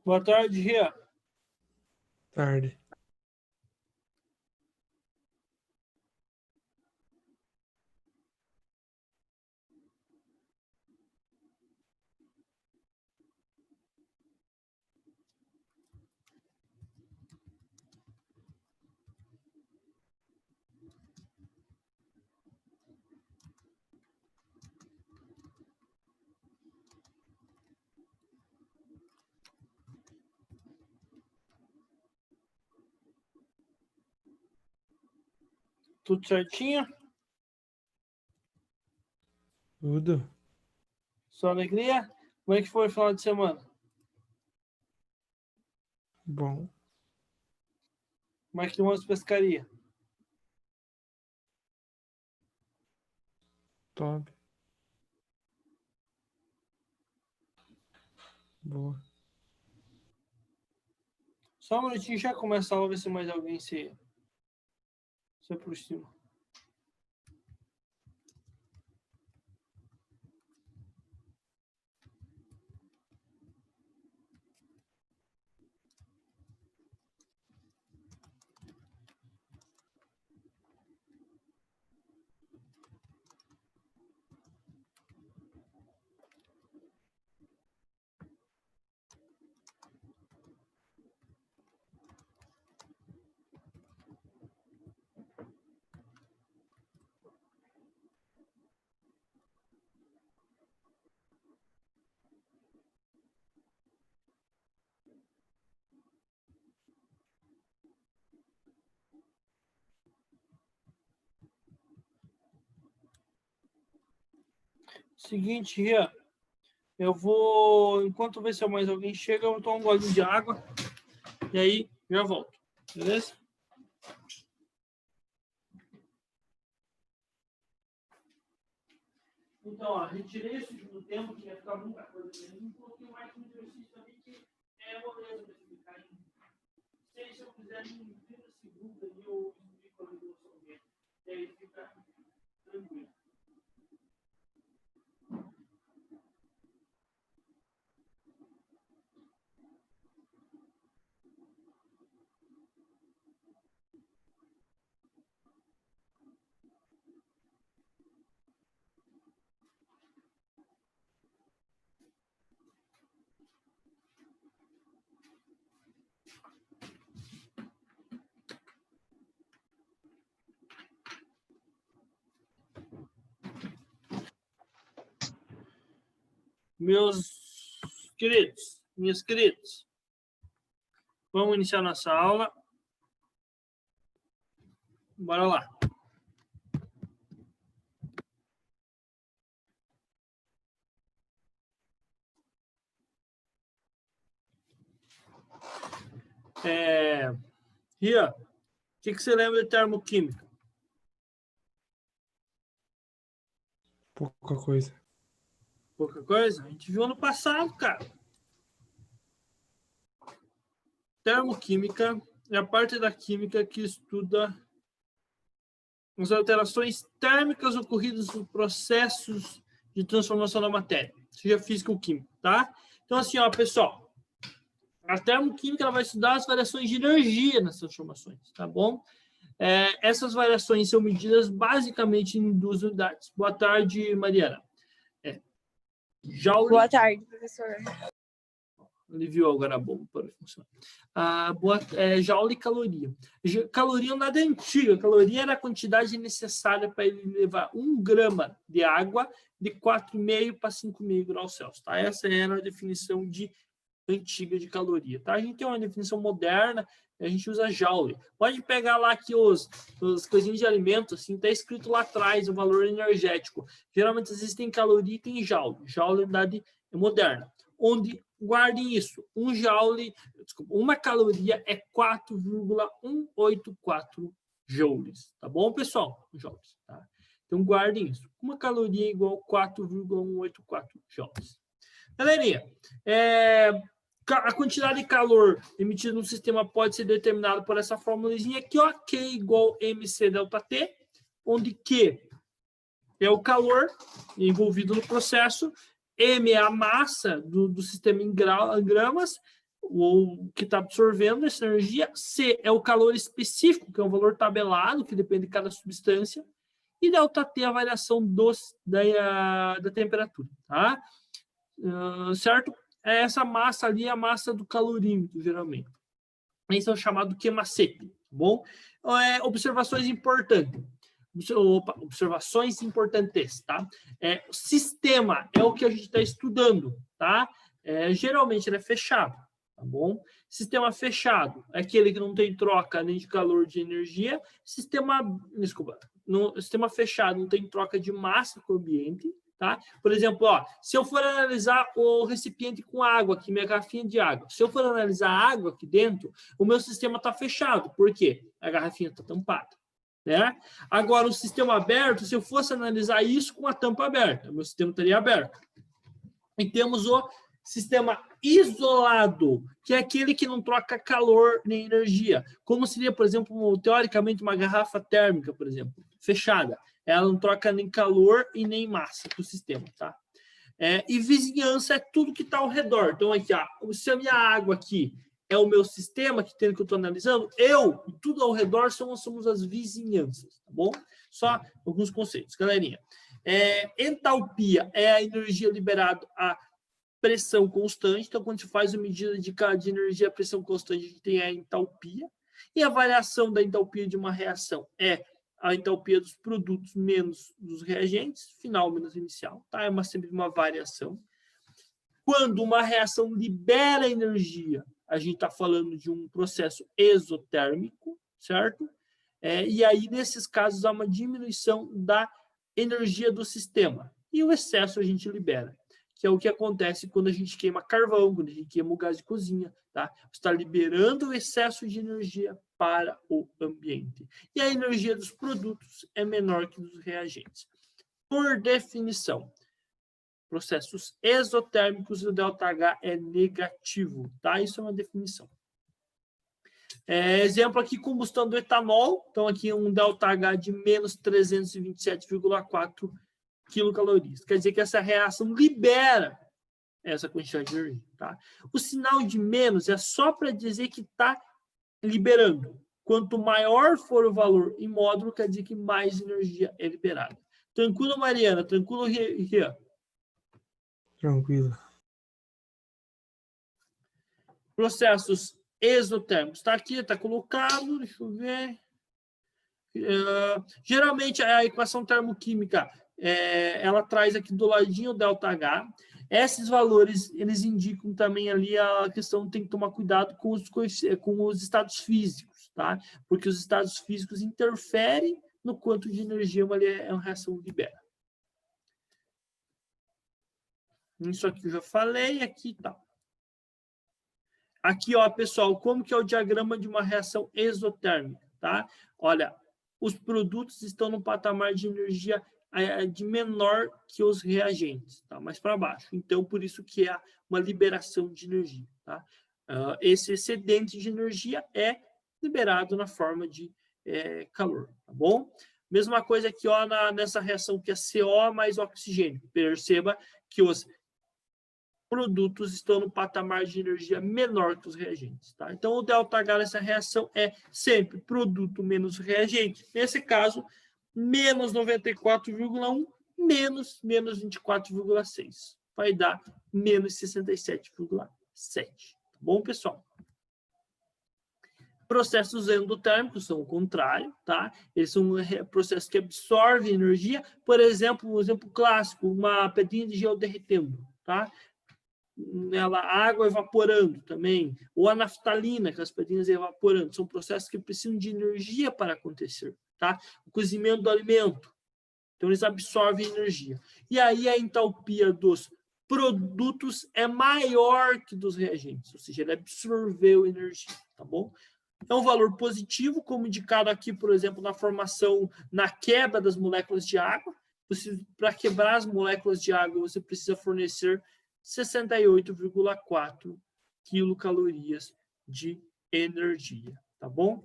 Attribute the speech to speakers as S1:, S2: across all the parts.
S1: Boa tarde, Ria.
S2: Tarde.
S1: Tudo certinho?
S2: Tudo.
S1: Só alegria? Como é que foi o final de semana?
S2: Bom.
S1: Como é que vamos pescaria?
S2: Top. Boa.
S1: Só um minutinho, já começa a aula, ver se mais alguém se aproxima. Seguinte, Ria, eu vou, enquanto ver se mais alguém chega, eu vou tomar um golinho de água e aí já volto, beleza? Então, ó, retirei esse segundo tempo, que ia ficar muita coisa mesmo, um pouquinho mais de exercício também, que é moleza para explicar em 6, se eu quiser, em 30 segundos ali, eu explico a resolução dele. E aí fica tranquilo. Meus queridos, minhas queridas, vamos iniciar nossa aula. Bora lá. Ria, o que você lembra de termoquímica?
S2: Pouca coisa.
S1: Pouca coisa? A gente viu ano passado, cara. Termoquímica é a parte da química que estuda as alterações térmicas ocorridas nos processos de transformação da matéria, seja física ou química, tá? Então, assim, ó, pessoal, A termoquímica ela vai estudar as variações de energia nessas transformações, tá bom? Essas variações são medidas basicamente em 2 unidades. Boa tarde, Mariana. Joule.
S3: Boa tarde, professor.
S1: Aliviou agora a bomba para funcionar. Joule e caloria. Caloria é nada antiga. Caloria era a quantidade necessária para ele levar 1 grama de água de 4,5 para 5,5 graus Celsius. Tá? Essa era a definição antiga de caloria. Tá? A gente tem uma definição moderna, a gente usa joule. Pode pegar lá aqui os coisinhas de alimento, assim, está escrito lá atrás o valor energético. Geralmente existem caloria e tem joule. Joule é unidade moderna. Onde guardem isso. Uma caloria é 4,184 joules. Tá bom, pessoal? Joules, tá? Então, guardem isso. Uma caloria é igual a 4,184 joules. Galerinha, a quantidade de calor emitida no sistema pode ser determinada por essa formulazinha aqui, ó, Q igual MC delta T, onde Q é o calor envolvido no processo, M é a massa do sistema em gramas, ou que está absorvendo essa energia, C é o calor específico, que é um valor tabelado, que depende de cada substância, e delta T é a variação da temperatura, tá? Certo? Essa massa ali é a massa do calorímetro, geralmente. Esse é o chamado Q-macete, tá bom? Observações importantes. Observações importantes, tá? O sistema é o que a gente está estudando, tá? Geralmente ele é fechado, tá bom? Sistema fechado é aquele que não tem troca nem de calor de energia. Sistema fechado não tem troca de massa com o ambiente, tá? Por exemplo, ó, se eu for analisar o recipiente com água, aqui, minha garrafinha de água, se eu for analisar a água aqui dentro, o meu sistema está fechado. Por quê? A garrafinha está tampada. Né? Agora, o sistema aberto, se eu fosse analisar isso com a tampa aberta, meu sistema estaria aberto. E temos o sistema isolado, que é aquele que não troca calor nem energia. Como seria, por exemplo, teoricamente, uma garrafa térmica, por exemplo, fechada. Ela não troca nem calor e nem massa para o sistema, tá? E vizinhança é tudo que está ao redor. Então, aqui, ó, se a minha água aqui é o meu sistema que eu estou analisando, e tudo ao redor somos as vizinhanças, tá bom? Só alguns conceitos, galerinha. Entalpia é a energia liberada a pressão constante. Então, quando a gente faz uma medida de energia a pressão constante, a gente tem a entalpia. E a variação da entalpia de uma reação é a entalpia dos produtos menos dos reagentes, final menos inicial, tá? É sempre uma variação. Quando uma reação libera energia, a gente está falando de um processo exotérmico, certo? E aí, nesses casos, há uma diminuição da energia do sistema. E o excesso a gente libera, que é o que acontece quando a gente queima carvão, quando a gente queima o gás de cozinha, tá? Você está liberando o excesso de energia para o ambiente. E a energia dos produtos é menor que dos reagentes. Por definição, processos exotérmicos, o ΔH é negativo, tá? Isso é uma definição. Exemplo aqui, combustão do etanol. Então, aqui um ΔH de menos 327,4 quilocalorias. Quer dizer que essa reação libera essa quantidade de energia, tá? O sinal de menos é só para dizer que está liberando. Quanto maior for o valor em módulo, quer dizer que mais energia é liberada. Tranquilo, Mariana? Tranquilo, Rian?
S2: Tranquilo.
S1: Processos exotérmicos. Está aqui, está colocado, deixa eu ver. Geralmente, a equação termoquímica, ela traz aqui do ladinho o ΔH. Esses valores, eles indicam também ali a questão, tem que tomar cuidado com os estados físicos, tá? Porque os estados físicos interferem no quanto de energia uma reação libera. Isso aqui eu já falei, aqui tá. Aqui, ó, pessoal, como que é o diagrama de uma reação exotérmica, tá? Olha, os produtos estão no patamar de energia de menor que os reagentes, tá? Mais para baixo. Então, por isso que é uma liberação de energia, tá? Esse excedente de energia é liberado na forma de calor, tá bom? Mesma coisa aqui, ó, nessa reação que é CO mais oxigênio. Perceba que os produtos estão no patamar de energia menor que os reagentes. Tá? Então, o ΔH dessa reação é sempre produto menos reagente. Nesse caso, menos 94,1 menos 24,6. Vai dar menos 67,7. Tá bom, pessoal? Processos endotérmicos são o contrário, tá? Eles são processos que absorvem energia. Por exemplo, um exemplo clássico, uma pedrinha de gelo derretendo, tá? A água evaporando também, ou a naftalina, que as pedrinhas evaporando. São processos que precisam de energia para acontecer, tá? O cozimento do alimento. Então, eles absorvem energia. E aí, a entalpia dos produtos é maior que dos reagentes, ou seja, ele absorveu energia, tá bom? É um valor positivo, como indicado aqui, por exemplo, na formação, na quebra das moléculas de água. Para quebrar as moléculas de água, você precisa fornecer 68,4 quilocalorias de energia, tá bom?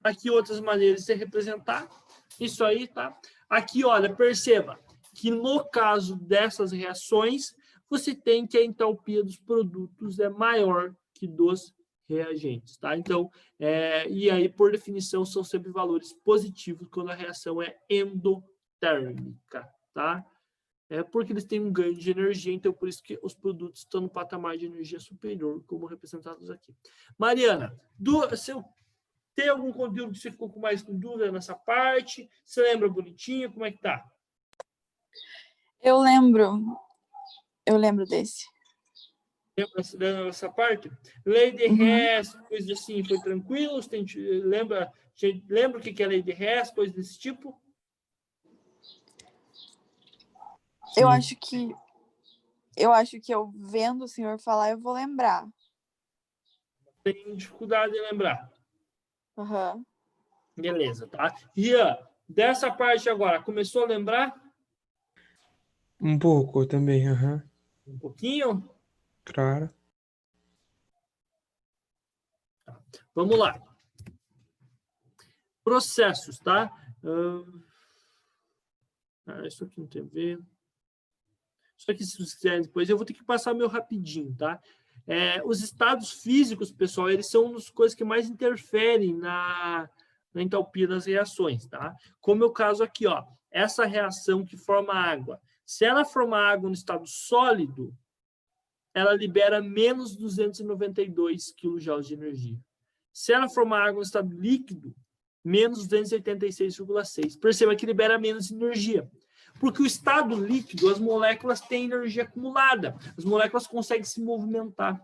S1: Aqui outras maneiras de se representar isso aí, tá? Aqui, olha, perceba que no caso dessas reações, você tem que a entalpia dos produtos é maior que dos reagentes, tá? Então, e aí, por definição, são sempre valores positivos quando a reação é endotérmica, tá? Porque eles têm um ganho de energia, então por isso que os produtos estão no patamar de energia superior, como representados aqui. Mariana, tem algum conteúdo que você ficou com mais dúvida nessa parte? Você lembra bonitinho? Como é que tá?
S3: Eu lembro desse.
S1: Lembra dessa parte? Lei de Hess, coisa assim, foi tranquilo? Lembra o que é lei de Hess, coisa desse tipo?
S3: Eu acho que eu vendo o senhor falar, eu vou lembrar.
S1: Tem dificuldade em lembrar.
S3: Uhum.
S1: Beleza, tá? Ian, dessa parte agora, começou a lembrar?
S2: Um pouco também, aham.
S1: Um pouquinho?
S2: Claro.
S1: Vamos lá. Processos, tá? Isso aqui não tem a ver. Isso aqui, se vocês quiserem depois, eu vou ter que passar meu rapidinho, tá? Os estados físicos, pessoal, eles são uma das coisas que mais interferem na entalpia das reações, tá? Como é o caso aqui, ó. Essa reação que forma água. Se ela formar água no estado sólido, ela libera menos 292 kJ de energia. Se ela formar água no estado líquido, menos 286,6. Perceba que libera menos energia. Porque o estado líquido, as moléculas têm energia acumulada. As moléculas conseguem se movimentar.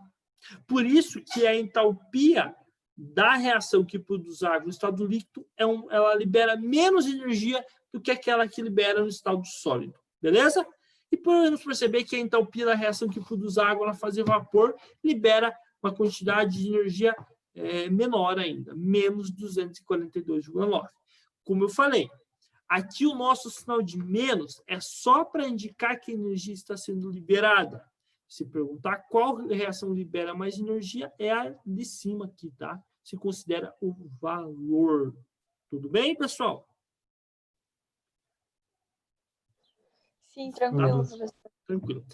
S1: Por isso que a entalpia da reação que produz água no estado líquido, ela libera menos energia do que aquela que libera no estado sólido. Beleza? E podemos perceber que a entalpia da reação que produz água na fase de vapor libera uma quantidade de energia menor ainda, menos 242,9. Como eu falei, aqui o nosso sinal de menos é só para indicar que a energia está sendo liberada. Se perguntar qual reação libera mais energia, é a de cima aqui, tá? Se considera o valor. Tudo bem, pessoal?
S3: Sim, tranquilo,
S2: Tá.
S3: professor.
S1: Tranquilo.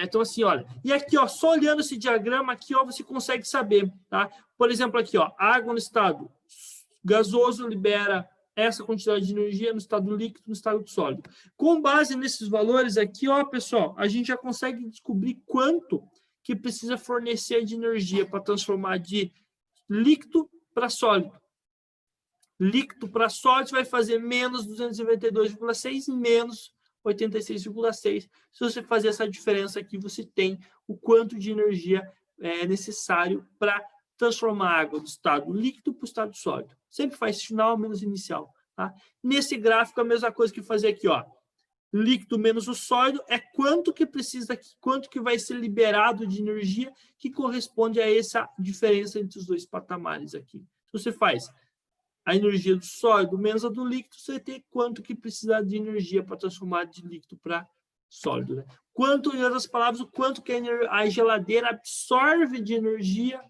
S1: Então, assim, olha. E aqui, ó, só olhando esse diagrama aqui, ó, você consegue saber, tá? Por exemplo, aqui, ó, água no estado gasoso libera essa quantidade de energia no estado líquido, no estado sólido. Com base nesses valores aqui, ó, pessoal, a gente já consegue descobrir quanto que precisa fornecer de energia para transformar de líquido para sólido. Líquido para sólido vai fazer menos 292,6 menos 86,6. Se você fazer essa diferença aqui, você tem o quanto de energia é necessário para transformar a água do estado líquido para o estado sólido. Sempre faz final menos inicial. Tá? Nesse gráfico, a mesma coisa que fazer aqui, ó. Líquido menos o sólido é quanto que precisa, quanto que vai ser liberado de energia, que corresponde a essa diferença entre os dois patamares aqui. Se você faz a energia do sólido menos a do líquido, você tem quanto que precisa de energia para transformar de líquido para sólido. Né? Quanto, em outras palavras, o quanto que a geladeira absorve de energia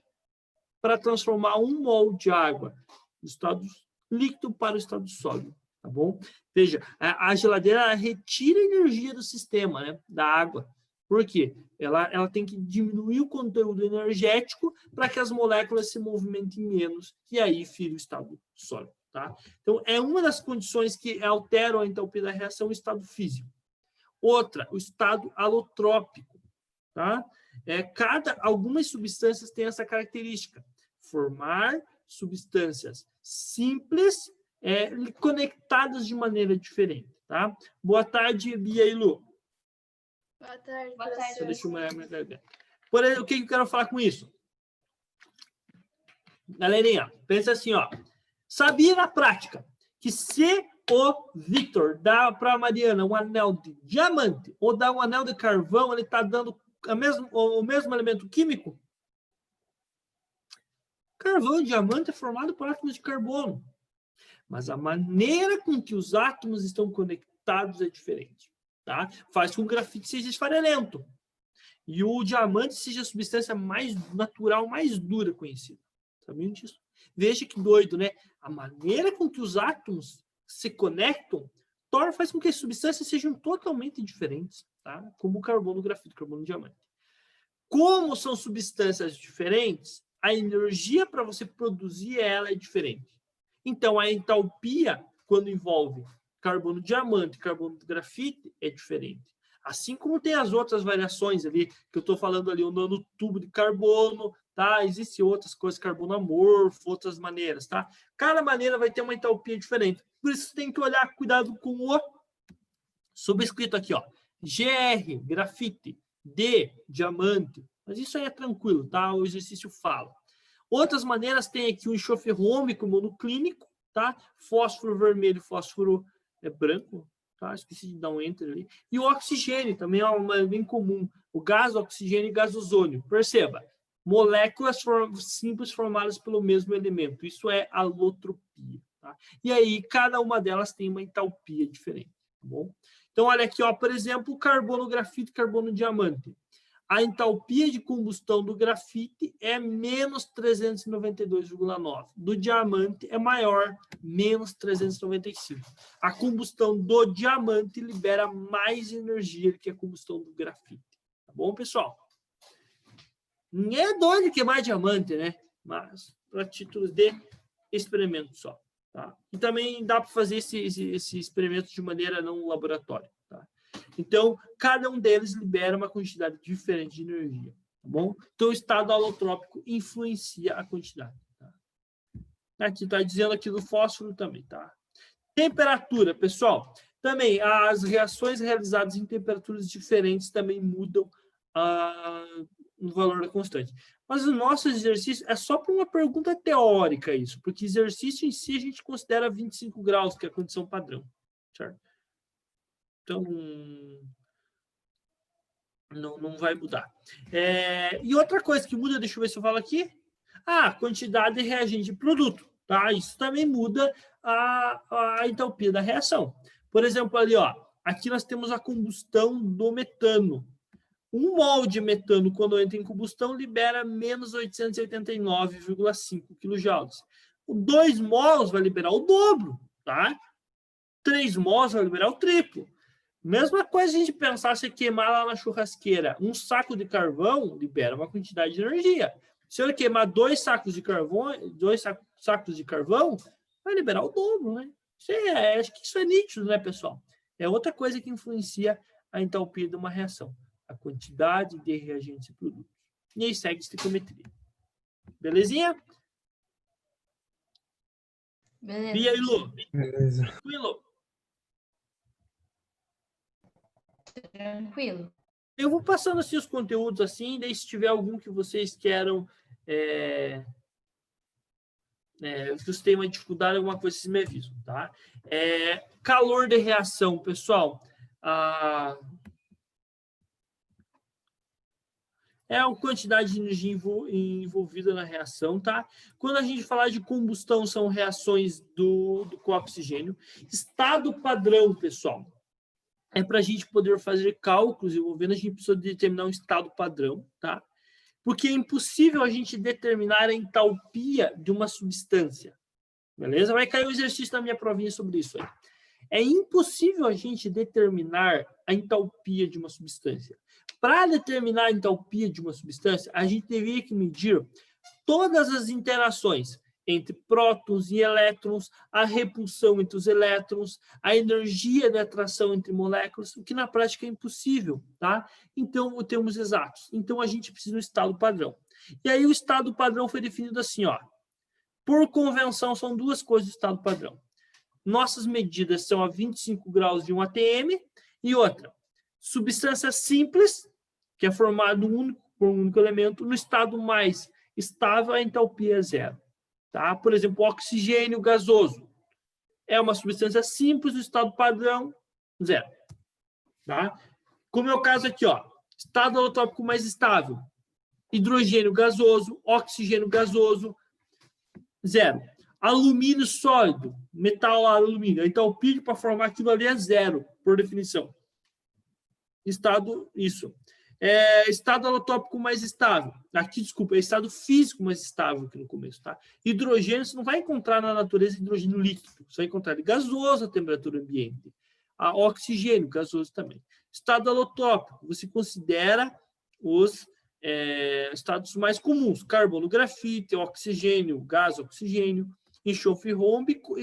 S1: para transformar 1 mol de água do estado líquido para o estado sólido. tá bom? Veja, a geladeira ela retira a energia do sistema, né, da água. Por quê? Ela tem que diminuir o conteúdo energético para que as moléculas se movimentem menos e aí vira o estado sólido, tá? Então, é uma das condições que alteram a entalpia da reação, o estado físico. Outra, o estado alotrópico, tá? Algumas substâncias têm essa característica, formar substâncias simples conectadas de maneira diferente, tá? Boa tarde, Bia e Lu.
S4: Boa tarde,
S5: Boa tarde.
S1: Deixa eu minha garganta. Por exemplo, o que eu quero falar com isso? Galerinha, pensa assim, ó. Sabia na prática que se o Victor dá para a Mariana um anel de diamante ou dá um anel de carvão, ele está dando o mesmo elemento químico? Carvão e diamante é formado por átomos de carbono. Mas a maneira com que os átomos estão conectados é diferente. Tá? Faz com que o grafite seja esfarelento. E o diamante seja a substância mais natural, mais dura conhecida. Sabiam disso? Veja que doido, né? A maneira com que os átomos se conectam faz com que as substâncias sejam totalmente diferentes. Tá? Como o carbono, o grafite, o carbono, o diamante. Como são substâncias diferentes, a energia para você produzir ela é diferente. Então, a entalpia, quando envolve carbono diamante e carbono grafite, é diferente. Assim como tem as outras variações ali, que eu estou falando ali, o nanotubo de carbono, tá? Existem outras coisas, carbono amorfo, outras maneiras, tá? Cada maneira vai ter uma entalpia diferente. Por isso, você tem que olhar, cuidado com o subscrito aqui, ó. GR, grafite, D, diamante. Mas isso aí é tranquilo, tá? O exercício fala. Outras maneiras tem aqui o enxofre rômico monoclínico, tá? Fósforo vermelho, fósforo branco, tá? Esqueci de dar um enter ali. E o oxigênio também é bem comum. O gás, oxigênio e gás ozônio. Perceba, moléculas simples formadas pelo mesmo elemento. Isso é alotropia, tá? E aí, cada uma delas tem uma entalpia diferente, tá bom? Então, olha aqui, ó, por exemplo, carbono grafite e carbono diamante. A entalpia de combustão do grafite é menos 392,9. Do diamante é maior, menos 395. A combustão do diamante libera mais energia do que a combustão do grafite. Tá bom, pessoal? Ninguém é doido de queimar diamante, né? Mas para títulos de experimento só. Tá? E também dá para fazer esse experimento de maneira não laboratória. Tá? Então, cada um deles libera uma quantidade diferente de energia, tá bom? Então, o estado alotrópico influencia a quantidade. Tá? Aqui está dizendo aqui do fósforo também, tá? Temperatura, pessoal. Também, as reações realizadas em temperaturas diferentes também mudam no valor da constante. Mas o nosso exercício é só para uma pergunta teórica isso, porque exercício em si a gente considera 25 graus, que é a condição padrão, certo? Então, não vai mudar. E outra coisa que muda, deixa eu ver se eu falo aqui. Quantidade de reagente de produto. Tá? Isso também muda a entalpia da reação. Por exemplo, ali, ó, aqui nós temos a combustão do metano. 1 mol de metano, quando entra em combustão, libera menos 889,5 kJ. 2 mols vai liberar o dobro. Tá? 3 mols vai liberar o triplo. Mesma coisa a gente pensar se queimar lá na churrasqueira. 1 saco de carvão libera uma quantidade de energia. Se eu queimar 2 sacos de carvão, vai liberar o dobro, né? Acho que isso é nítido, né, pessoal? É outra coisa que influencia a entalpia de uma reação. A quantidade de reagentes e produtos. E aí segue estequiometria. Belezinha?
S5: Beleza.
S1: Bia e Lu.
S2: Beleza.
S1: Tranquilo?
S5: Tranquilo.
S1: Eu vou passando assim os conteúdos assim, daí se tiver algum que vocês queiram, que vocês tenham uma dificuldade, alguma coisa, vocês me avisam, tá? Calor de reação, pessoal. É a quantidade de energia envolvida na reação, tá? Quando a gente falar de combustão, são reações com oxigênio. Estado padrão, pessoal. É para a gente poder fazer cálculos envolvendo, a gente precisa determinar um estado padrão, tá? Porque é impossível a gente determinar a entalpia de uma substância, beleza? Vai cair um exercício na minha provinha sobre isso aí. É impossível a gente determinar a entalpia de uma substância. Para determinar a entalpia de uma substância, a gente teria que medir todas as interações entre prótons e elétrons, a repulsão entre os elétrons, a energia de atração entre moléculas, o que na prática é impossível, tá? Então, termos exatos. Então, a gente precisa do estado padrão. E aí, o estado padrão foi definido assim, ó. Por convenção, são duas coisas do estado padrão. Nossas medidas são a 25 graus de um ATM e outra, substância simples, que é formado por um único elemento, no estado mais estável, a entalpia é zero. Tá? Por exemplo, o oxigênio gasoso é uma substância simples, no estado padrão, zero. Tá? Como é o caso aqui, ó, estado alotópico mais estável, hidrogênio gasoso, oxigênio gasoso, zero. Alumínio sólido, metal alumínio, a entalpia para formar aquilo ali é zero, por definição. Estado, isso. Estado alotópico mais estável. Aqui, desculpa, é estado físico mais estável aqui no começo, tá? Hidrogênio, você não vai encontrar na natureza hidrogênio líquido. Você vai encontrar ele gasoso a temperatura ambiente. Oxigênio, gasoso também. Estado alotópico, você considera os estados mais comuns. Carbono, grafite, oxigênio, gás, oxigênio, enxofre rômbico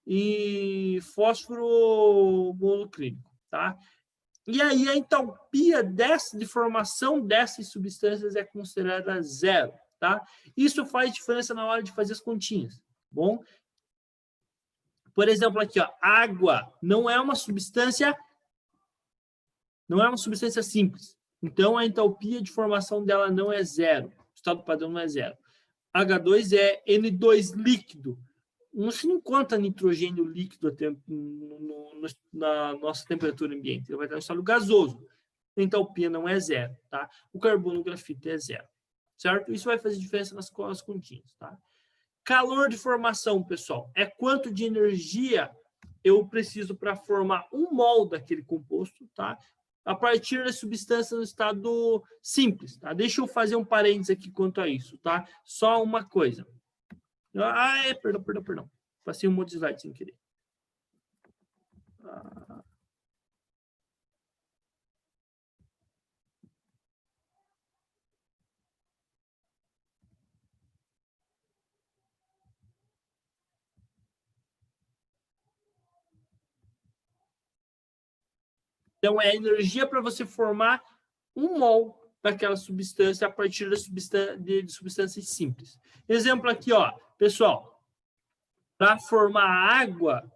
S1: e fósforo monoclínico, tá? E aí a entalpia de formação dessas substâncias é considerada zero, tá? Isso faz diferença na hora de fazer as continhas, bom? Por exemplo, aqui, ó, água não é uma substância simples. Então a entalpia de formação dela não é zero. O estado padrão não é zero. H2 é N2 líquido. Não se encontra nitrogênio líquido na nossa temperatura ambiente. Ele vai estar no estado gasoso. A entalpia não é zero, tá? O carbono grafite é zero, certo? Isso vai fazer diferença nas continhas, tá? Calor de formação, pessoal, é quanto de energia eu preciso para formar um mol daquele composto, tá? A partir da substância no estado simples, tá? Deixa eu fazer um parênteses aqui quanto a isso, tá? Só uma coisa. Perdão. Passei um monte de slide sem querer. Então, é a energia para você formar um mol daquela substância a partir de substâncias simples. Exemplo aqui, ó, pessoal. Para formar água,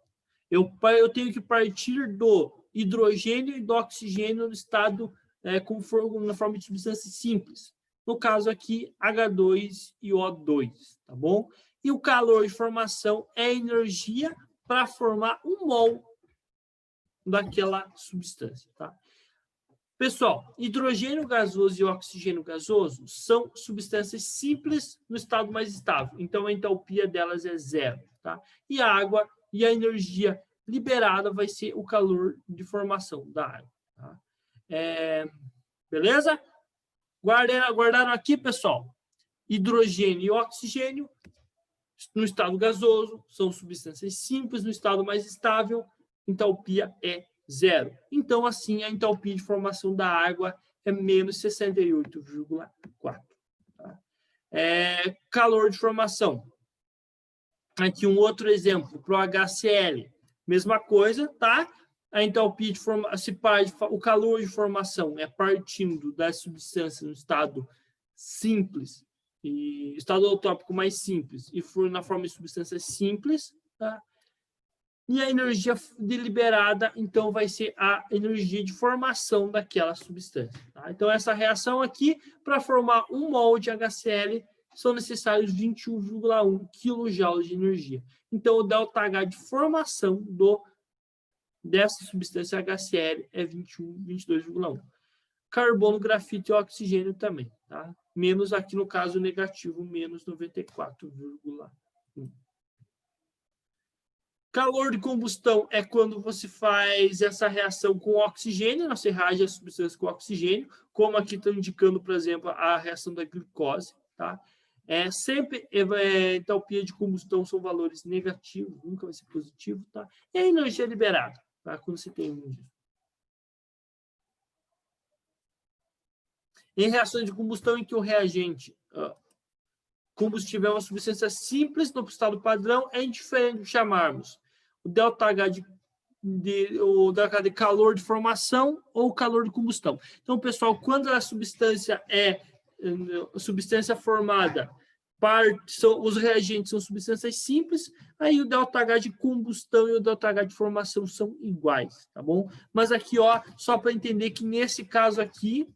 S1: eu tenho que partir do hidrogênio e do oxigênio no estado na forma de substâncias simples. No caso aqui, H2 e O2, tá bom? E o calor de formação é a energia para formar um mol daquela substância, tá? Pessoal, hidrogênio gasoso e oxigênio gasoso são substâncias simples no estado mais estável. Então, a entalpia delas é zero, tá? E a água e a energia liberada vai ser o calor de formação da água, tá? Beleza? Guardaram aqui, pessoal? Hidrogênio e oxigênio no estado gasoso são substâncias simples no estado mais estável. Entalpia é zero. Então, assim, a entalpia de formação da água é menos 68,4. Tá? Calor de formação. Aqui um outro exemplo, para o HCl. Mesma coisa, tá? A entalpia de formação, o calor de formação é partindo da substância no estado simples, e estado alotópico mais simples, e for na forma de substância simples, tá? E a energia deliberada, então, vai ser a energia de formação daquela substância. Tá? Então, essa reação aqui, para formar um mol de HCl, são necessários 21,1 kJ de energia. Então, o ΔH de formação dessa substância HCl é 22,1. Carbono, grafite e oxigênio também. Tá? Menos aqui, no caso, negativo, menos 94,1. Calor de combustão é quando você faz essa reação com oxigênio, você reage a substância com oxigênio, como aqui está indicando, por exemplo, a reação da glicose, tá? Sempre entalpia de combustão são valores negativos, nunca vai ser positivo, tá? E a energia liberada, tá? Quando você tem um disso. Em reações de combustão em que o reagente combustível é uma substância simples no estado padrão, é indiferente de chamarmos o ΔH de calor de formação ou calor de combustão. Então, pessoal, quando a substância é substância formada, os reagentes são substâncias simples, aí o ΔH de combustão e o ΔH de formação são iguais, tá bom? Mas aqui, ó, só para entender que nesse caso aqui,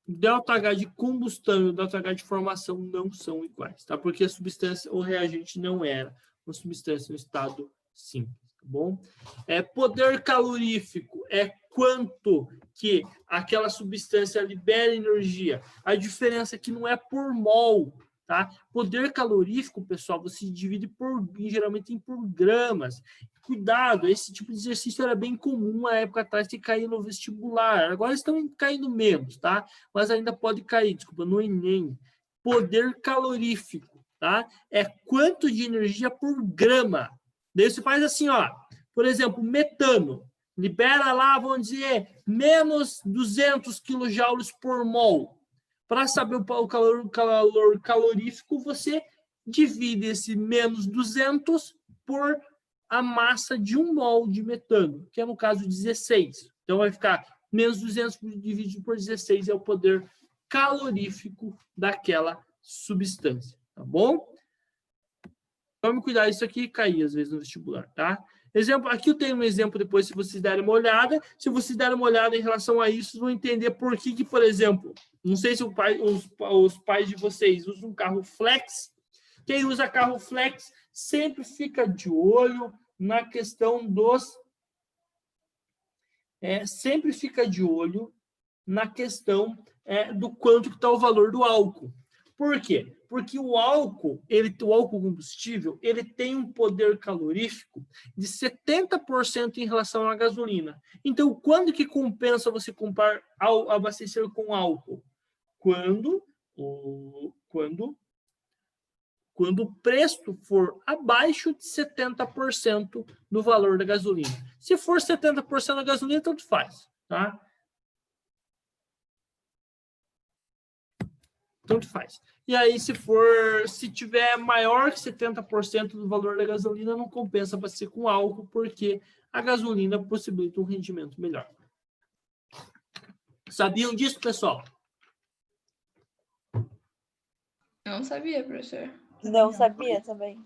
S1: ΔH de combustão e o ΔH de formação não são iguais, tá? Porque a substância, o reagente não era uma substância no estado simples, tá bom? Poder calorífico é quanto que aquela substância libera energia. A diferença aqui não é por mol, tá? Poder calorífico, pessoal, você divide geralmente por gramas. Cuidado, esse tipo de exercício era bem comum na época atrás que caía no vestibular. Agora estão caindo menos, tá? Mas ainda pode cair, desculpa, no Enem. Poder calorífico, tá? É quanto de energia por grama. Daí você faz assim, ó. Por exemplo, metano. Libera lá, vamos dizer, menos 200 kJ por mol. Para saber o calor calorífico, você divide esse menos 200 por a massa de 1 mol de metano, que é, no caso, 16. Então, vai ficar menos 200 dividido por 16, é o poder calorífico daquela substância, tá bom? Tome cuidado, isso aqui cair, às vezes, no vestibular, tá? Exemplo, aqui eu tenho um exemplo depois, se vocês derem uma olhada. Se vocês derem uma olhada em relação a isso, vocês vão entender por que, por exemplo, não sei se os pais de vocês usam um carro flex. Quem usa carro flex sempre fica de olho na questão dos... sempre fica de olho na questão do quanto que está o valor do álcool. Por quê? Porque o álcool combustível, ele tem um poder calorífico de 70% em relação à gasolina. Então, quando que compensa você comprar abastecer com álcool? Quando o preço for abaixo de 70% do valor da gasolina. Se for 70% da gasolina, tanto faz, tá? Tanto faz. E aí, se tiver maior que 70% do valor da gasolina, não compensa abastecer com álcool, porque a gasolina possibilita um rendimento melhor. Sabiam disso, pessoal?
S4: Não sabia, professor.
S3: Não sabia também.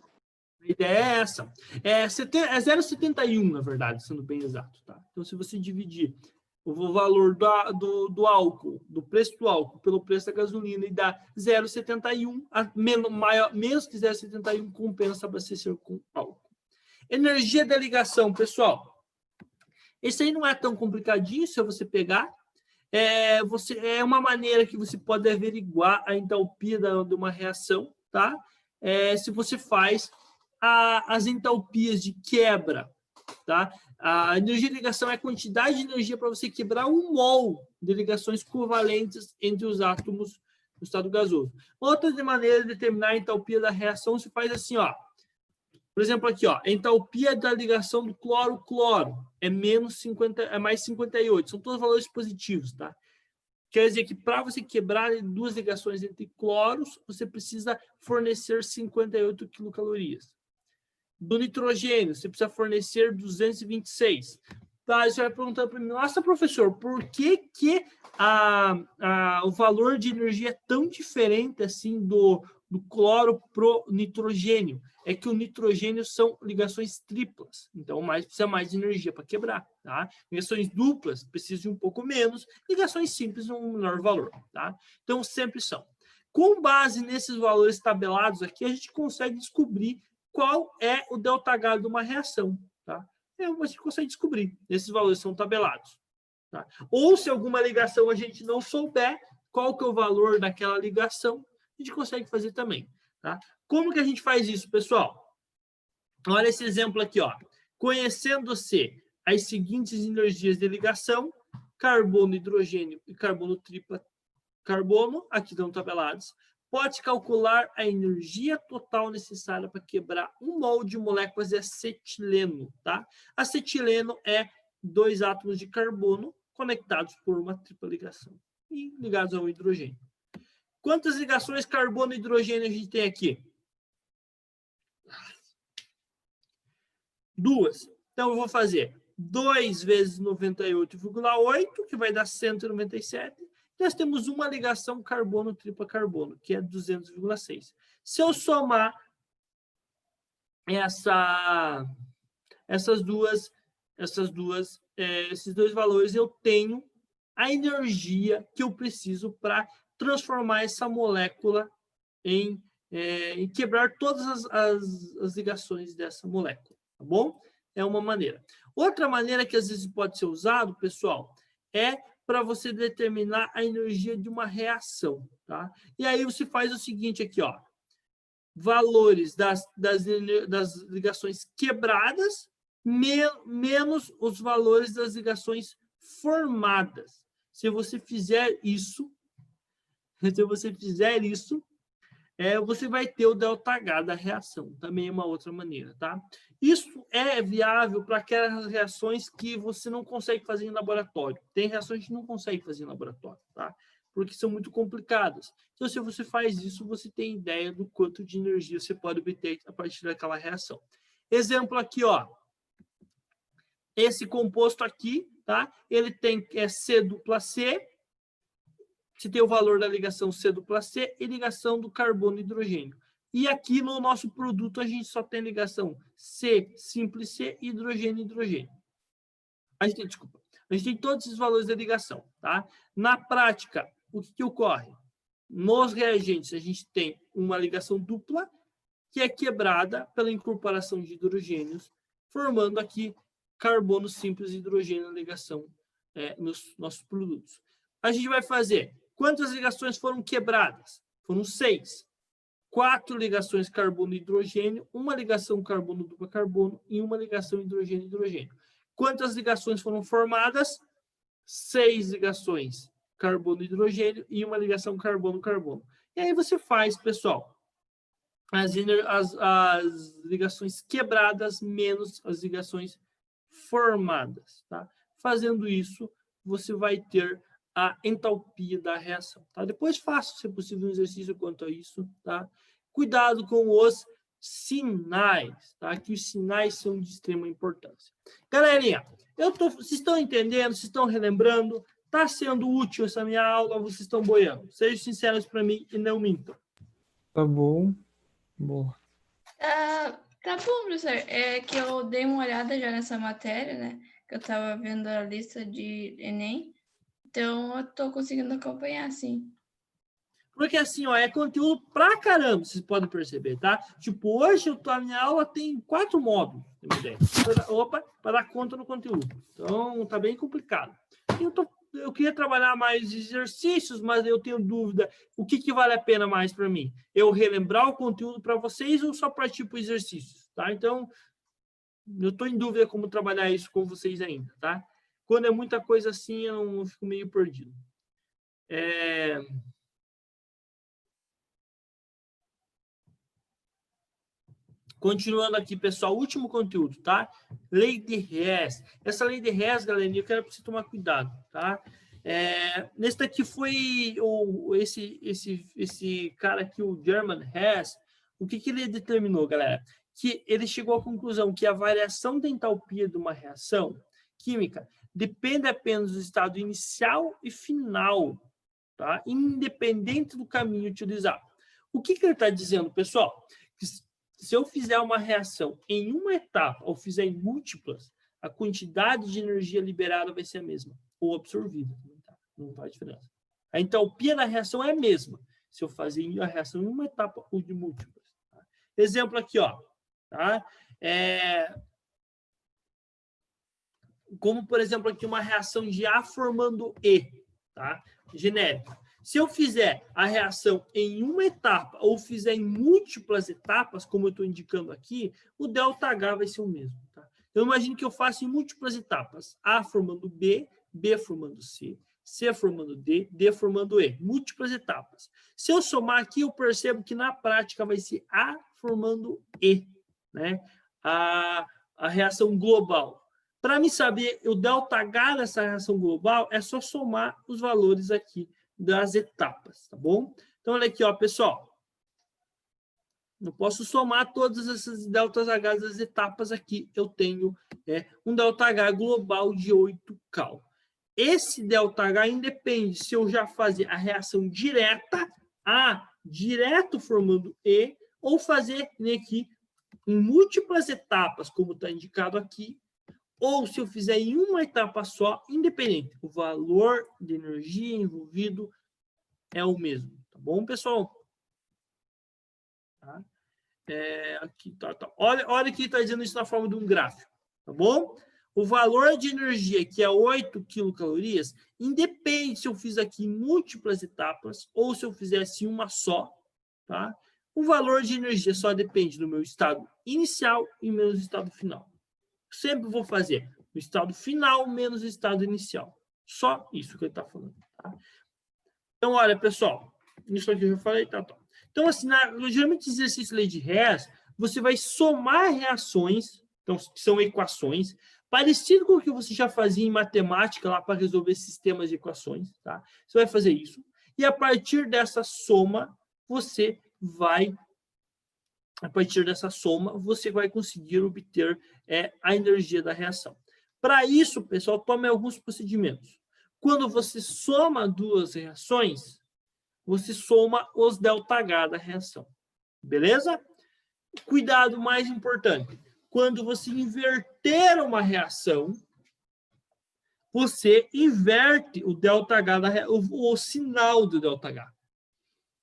S1: A ideia é essa. É 0,71, na verdade, sendo bem exato. Tá? Então, se você dividir o valor do álcool, do preço do álcool, pelo preço da gasolina e dá 0,71, menos que 0,71 compensa abastecer com álcool. Energia da ligação, pessoal. Esse aí não é tão complicadinho se você pegar. É uma maneira que você pode averiguar a entalpia de uma reação, tá? Se você faz as entalpias de quebra, tá? A energia de ligação é a quantidade de energia para você quebrar 1 mol de ligações covalentes entre os átomos do estado gasoso. Outra maneira de determinar a entalpia da reação se faz assim, ó. Por exemplo, aqui, ó, a entalpia da ligação do cloro-cloro é mais 58. São todos valores positivos, tá? Quer dizer que para você quebrar 2 ligações entre cloros, você precisa fornecer 58 quilocalorias. Do nitrogênio, você precisa fornecer 226. Tá, você vai perguntar para mim, nossa, professor, por que o valor de energia é tão diferente assim do cloro pro nitrogênio? É que o nitrogênio são ligações triplas, então precisa mais de energia para quebrar, tá? Ligações duplas precisam de um pouco menos, ligações simples um menor valor, tá? Então sempre são. Com base nesses valores tabelados aqui, a gente consegue descobrir qual é o ΔH de uma reação, tá? A gente consegue descobrir. Esses valores são tabelados, tá? Ou se alguma ligação a gente não souber qual que é o valor daquela ligação, a gente consegue fazer também, tá? Como que a gente faz isso, pessoal? Olha esse exemplo aqui, ó. Conhecendo-se as seguintes energias de ligação, carbono, hidrogênio e carbono tripla carbono, aqui estão tabelados, pode calcular a energia total necessária para quebrar 1 mol de moléculas de acetileno, tá? Acetileno é 2 átomos de carbono conectados por uma tripla ligação e ligados ao hidrogênio. Quantas ligações carbono e hidrogênio a gente tem aqui? 2. Então, eu vou fazer 2 vezes 98,8, que vai dar 197. Nós temos uma ligação carbono tripla carbono, que é 200,6. Se eu somar esses dois valores, eu tenho a energia que eu preciso para transformar essa molécula em quebrar todas as ligações dessa molécula, tá bom? É uma maneira. Outra maneira que às vezes pode ser usado, pessoal, é para você determinar a energia de uma reação, tá? E aí você faz o seguinte aqui, ó. Valores das ligações quebradas menos os valores das ligações formadas. Se você fizer isso, você vai ter o ΔH da reação. Também é uma outra maneira, tá? Isso é viável para aquelas reações que você não consegue fazer em laboratório. Tem reações que não consegue fazer em laboratório, tá? Porque são muito complicadas. Então, se você faz isso, você tem ideia do quanto de energia você pode obter a partir daquela reação. Exemplo aqui, ó. Esse composto aqui, tá? Ele tem C dupla C. Você tem o valor da ligação C dupla C e ligação do carbono e hidrogênio. E aqui no nosso produto a gente só tem ligação C, simples C, hidrogênio, hidrogênio. A gente tem todos esses valores da ligação, tá? Na prática, o que ocorre? Nos reagentes a gente tem uma ligação dupla que é quebrada pela incorporação de hidrogênios, formando aqui carbono simples e hidrogênio na ligação nos nossos produtos. A gente vai fazer quantas ligações foram quebradas? Foram 6. 4 ligações carbono e hidrogênio, uma ligação carbono dupla carbono e uma ligação hidrogênio hidrogênio. Quantas ligações foram formadas? 6 ligações carbono e hidrogênio e uma ligação carbono carbono. E aí você faz, pessoal, as ligações quebradas menos as ligações formadas, tá? Fazendo isso, você vai ter a entalpia da reação, tá? Depois faça, se possível, um exercício quanto a isso, tá? Cuidado com os sinais, tá? Que os sinais são de extrema importância. Galerinha, vocês estão entendendo? Vocês estão relembrando? Está sendo útil essa minha aula? Vocês estão boiando? Sejam sinceros para mim e não mintam.
S2: Tá bom. Boa.
S4: Tá bom, professor. É que eu dei uma olhada já nessa matéria, né? Que eu estava vendo a lista de Enem. Então, eu estou conseguindo acompanhar, sim.
S1: Porque assim, ó, é conteúdo pra caramba, vocês podem perceber, tá? Tipo, hoje a minha aula tem 4 módulos, tem uma ideia. Para dar conta do conteúdo. Então, tá bem complicado. Eu queria trabalhar mais exercícios, mas eu tenho dúvida. O que vale a pena mais para mim? Eu relembrar o conteúdo para vocês ou só partir para exercícios, tá? Então, eu estou em dúvida como trabalhar isso com vocês ainda, tá? Quando é muita coisa assim, eu não fico meio perdido. Continuando aqui, pessoal, último conteúdo, tá? Lei de Hess. Essa lei de Hess, galera, eu quero que você tomar cuidado, tá? Nesse daqui foi esse cara aqui, o German Hess. O que ele determinou, galera? Que ele chegou à conclusão que a variação da entalpia de uma reação química depende apenas do estado inicial e final, tá? Independente do caminho utilizado. O que ele está dizendo, pessoal? Que se eu fizer uma reação em uma etapa ou fizer em múltiplas, a quantidade de energia liberada vai ser a mesma, ou absorvida. Não faz diferença. A entalpia da reação é a mesma, se eu fazer a reação em uma etapa ou de múltiplas. Tá? Exemplo aqui, ó. Tá? Como, por exemplo, aqui uma reação de A formando E, tá? Genérica. Se eu fizer a reação em uma etapa ou fizer em múltiplas etapas, como eu estou indicando aqui, o ΔH vai ser o mesmo. Tá? Eu imagino que eu faço em múltiplas etapas. A formando B, B formando C, C formando D, D formando E. Múltiplas etapas. Se eu somar aqui, eu percebo que na prática vai ser A formando E, né? A reação global. Para me saber o ΔH dessa reação global, é só somar os valores aqui das etapas, tá bom? Então, olha aqui, ó, pessoal. Eu posso somar todas essas ΔH das etapas aqui. Eu tenho um ΔH global de 8 cal. Esse ΔH independe se eu já fazer a reação direta, A direto formando E, ou fazer aqui em múltiplas etapas, como está indicado aqui, ou se eu fizer em uma etapa só, independente. O valor de energia envolvido é o mesmo. Tá bom, pessoal? Tá? Aqui, tá. Olha que está dizendo isso na forma de um gráfico. Tá bom? O valor de energia, que é 8 quilocalorias, independe se eu fiz aqui em múltiplas etapas ou se eu fizesse uma só. Tá? O valor de energia só depende do meu estado inicial e meu estado final. Sempre vou fazer o estado final menos o estado inicial. Só isso que ele está falando. Tá? Então, olha, pessoal, isso aqui eu já falei. Tá. Então, assim, geralmente, exercício lei de Hess, você vai somar reações, então, que são equações, parecido com o que você já fazia em matemática lá para resolver sistemas de equações. Tá? Você vai fazer isso. E a partir dessa soma, você vai conseguir obter a energia da reação. Para isso, pessoal, tome alguns procedimentos. Quando você soma duas reações, você soma os ΔH da reação. Beleza? Cuidado mais importante. Quando você inverter uma reação, você inverte o ΔH, o sinal do ΔH.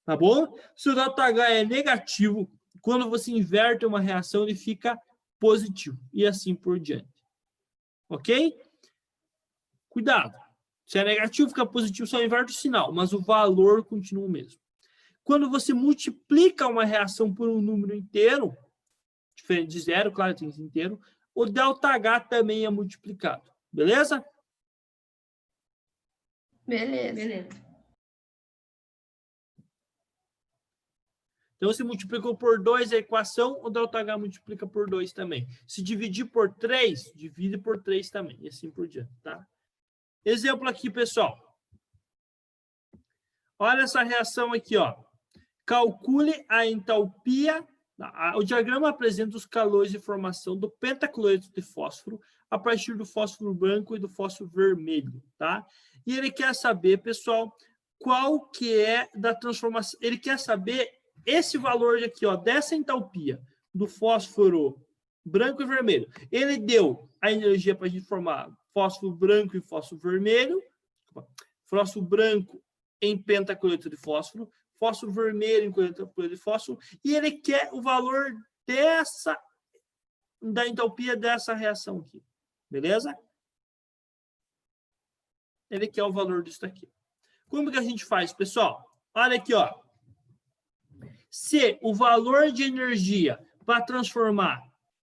S1: Tá bom? Se o ΔH é negativo, quando você inverte uma reação, ele fica positivo. E assim por diante. Ok? Cuidado. Se é negativo, fica positivo, só inverte o sinal, mas o valor continua o mesmo. Quando você multiplica uma reação por um número inteiro, diferente de zero, claro, tem esse inteiro, o ΔH também é multiplicado. Beleza?
S4: Beleza.
S1: Então, se multiplicou por 2 a equação, o ΔH multiplica por 2 também. Se dividir por 3, divide por 3 também, e assim por diante, tá? Exemplo aqui, pessoal. Olha essa reação aqui, ó. Calcule a entalpia. O diagrama apresenta os calores de formação do pentacloreto de fósforo a partir do fósforo branco e do fósforo vermelho, tá? E ele quer saber, pessoal, qual que é da transformação. Ele quer saber esse valor aqui, ó, dessa entalpia do fósforo branco e vermelho. Ele deu a energia para a gente formar fósforo branco e fósforo vermelho, fósforo branco em pentacloreto de fósforo, fósforo vermelho em pentacloreto de fósforo, e ele quer o valor da entalpia dessa reação aqui. Beleza? Ele quer o valor disso aqui. Como que a gente faz, pessoal? Olha aqui, ó. Se o valor de energia para transformar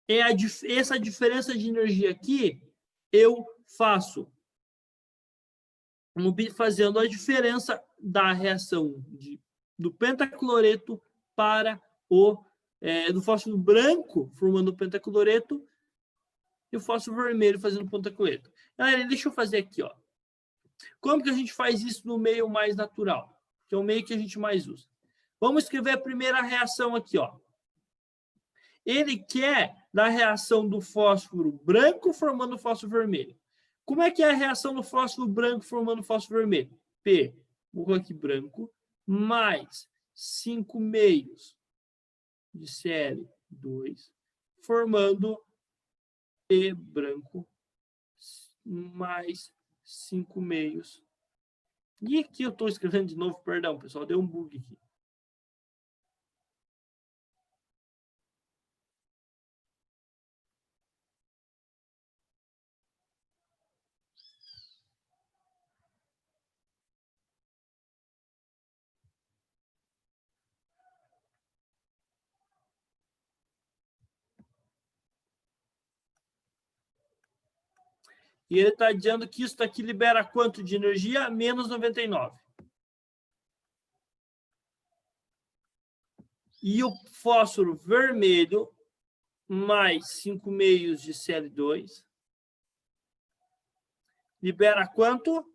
S1: essa diferença de energia aqui, eu faço fazendo a diferença da reação do pentacloreto para do fósforo branco, formando o pentacloreto, e o fósforo vermelho fazendo o pentacloreto. Galera, deixa eu fazer aqui, ó. Como que a gente faz isso no meio mais natural? Que é o meio que a gente mais usa. Vamos escrever a primeira reação aqui, ó. Ele quer da reação do fósforo branco formando o fósforo vermelho. Como é que é a reação do fósforo branco formando o fósforo vermelho? P, vou colocar aqui branco, mais 5 meios de Cl2, formando E branco, mais 5 meios. E aqui eu estou escrevendo de novo, perdão, pessoal, deu um bug aqui. E ele está dizendo que isso daqui libera quanto de energia? Menos 99. E o fósforo vermelho, mais 5 meios de Cl2, libera quanto?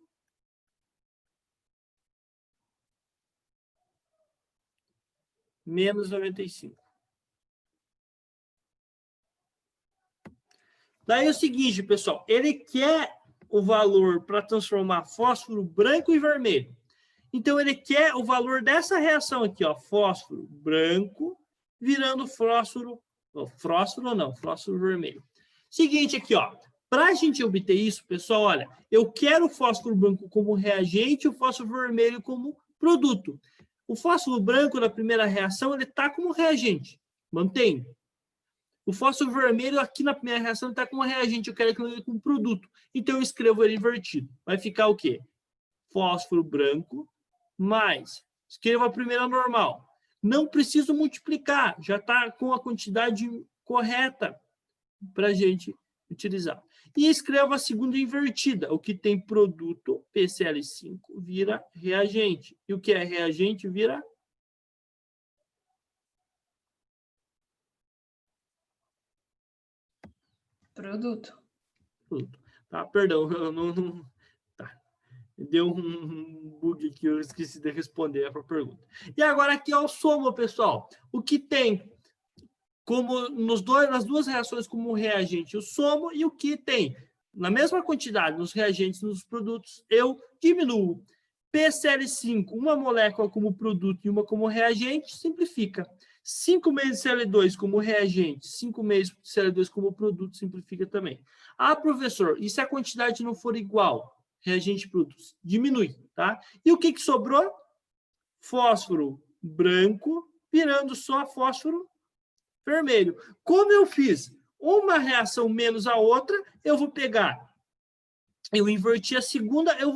S1: Menos 95. Daí é o seguinte, pessoal, ele quer o valor para transformar fósforo branco e vermelho. Então, ele quer o valor dessa reação aqui, ó, fósforo branco virando fósforo vermelho. Seguinte aqui, ó, para a gente obter isso, pessoal, olha, eu quero o fósforo branco como reagente e o fósforo vermelho como produto. O fósforo branco, na primeira reação, ele está como reagente, mantém. O fósforo vermelho, aqui na primeira reação, está como reagente, eu quero que ele como produto. Então, eu escrevo ele invertido. Vai ficar o quê? Fósforo branco mais, escreva a primeira normal. Não preciso multiplicar, já está com a quantidade correta para a gente utilizar. E escreva a segunda invertida. O que tem produto, PCl5, vira reagente. E o que é reagente vira...
S4: Produto.
S1: Tá, perdão, eu não... Tá. Deu um bug aqui, eu esqueci de responder a pergunta. E agora aqui é o soma, pessoal. O que tem como nas duas reações como reagente, eu somo, e o que tem na mesma quantidade nos reagentes e nos produtos, eu diminuo. PCl5, uma molécula como produto e uma como reagente, simplifica. 5 meios de Cl2 como reagente, 5 meios de Cl2 como produto, simplifica também. Ah, professor, e se a quantidade não for igual? Reagente e produtos, diminui, tá? E o que sobrou? Fósforo branco, virando só fósforo vermelho. Como eu fiz uma reação menos a outra, eu vou pegar, eu inverti a segunda, eu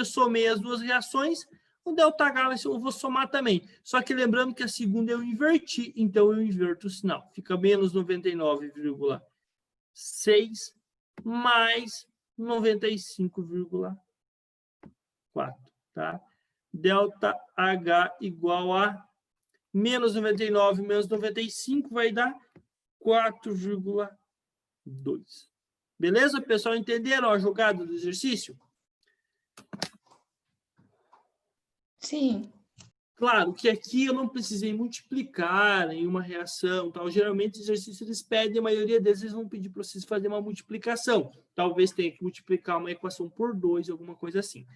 S1: somei as duas reações, o ΔH eu vou somar também. Só que lembrando que a segunda eu inverti, então eu inverto o sinal. Fica menos 99,6 mais 95,4, tá? ΔH igual a menos 99 menos 95 vai dar 4,2. Beleza, pessoal? Entenderam a jogada do exercício?
S4: Sim.
S1: Claro que aqui eu não precisei multiplicar nenhuma reação, tal. Geralmente, os exercícios eles pedem, a maioria deles eles vão pedir para vocês fazerem uma multiplicação. Talvez tenha que multiplicar uma equação por 2, alguma coisa assim.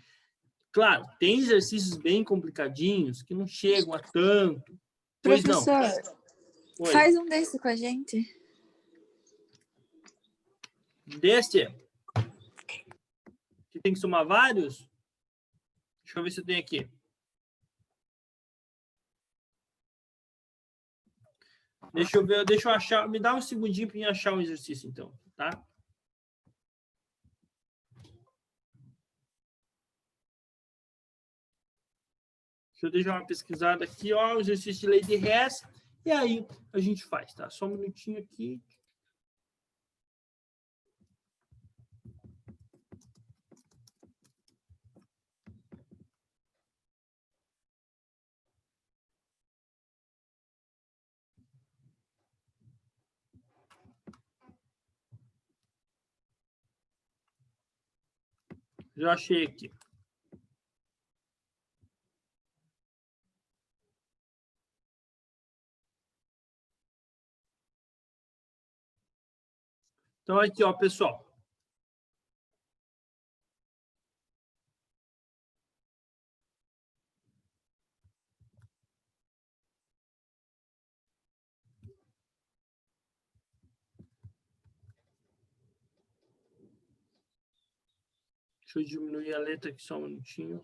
S1: Claro, tem exercícios bem complicadinhos que não chegam a tanto. Pois não.
S3: Professor,
S1: Oi.
S3: faz um desse com a gente.
S1: Deste? Que tem que somar vários? Deixa eu ver se eu tenho aqui. Deixa eu ver, deixa eu achar. Me dá um segundinho para eu achar um exercício, então, tá? Deixa eu dar uma pesquisada aqui, ó, o exercício de lei de Hess, e aí a gente faz, tá? Só um minutinho aqui. Já achei aqui. Então, aqui, ó, pessoal. Deixa eu diminuir a letra aqui só um minutinho.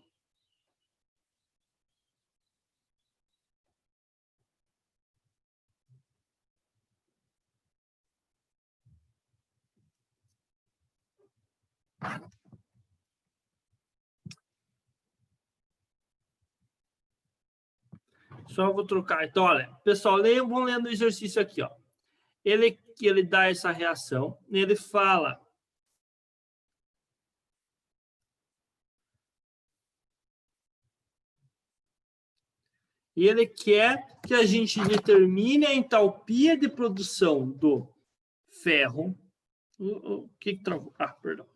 S1: Só vou trocar. Então, olha, pessoal, vão lendo o exercício aqui, ó. Ele dá essa reação, ele fala Ele quer que a gente determine a entalpia de produção do ferro. O que travou? Ah, perdão.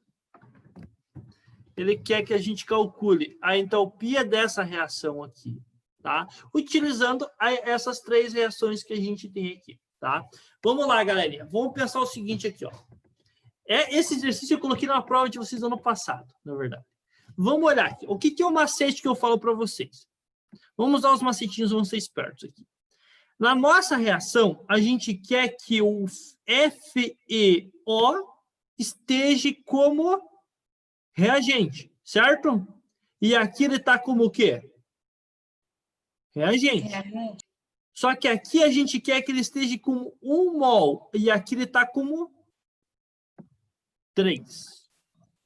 S1: Ele quer que a gente calcule a entalpia dessa reação aqui, tá? Utilizando essas três reações que a gente tem aqui, tá? Vamos lá, galerinha. Vamos pensar o seguinte aqui, ó. Esse exercício eu coloquei na prova de vocês ano passado, na verdade. Vamos olhar aqui. O que é o macete que eu falo para vocês? Vamos usar os macetinhos, vamos ser espertos aqui. Na nossa reação, a gente quer que o FeO esteja como reagente, certo? E aqui ele está como o quê? Reagente. Só que aqui a gente quer que ele esteja como 1 mol. E aqui ele está como 3.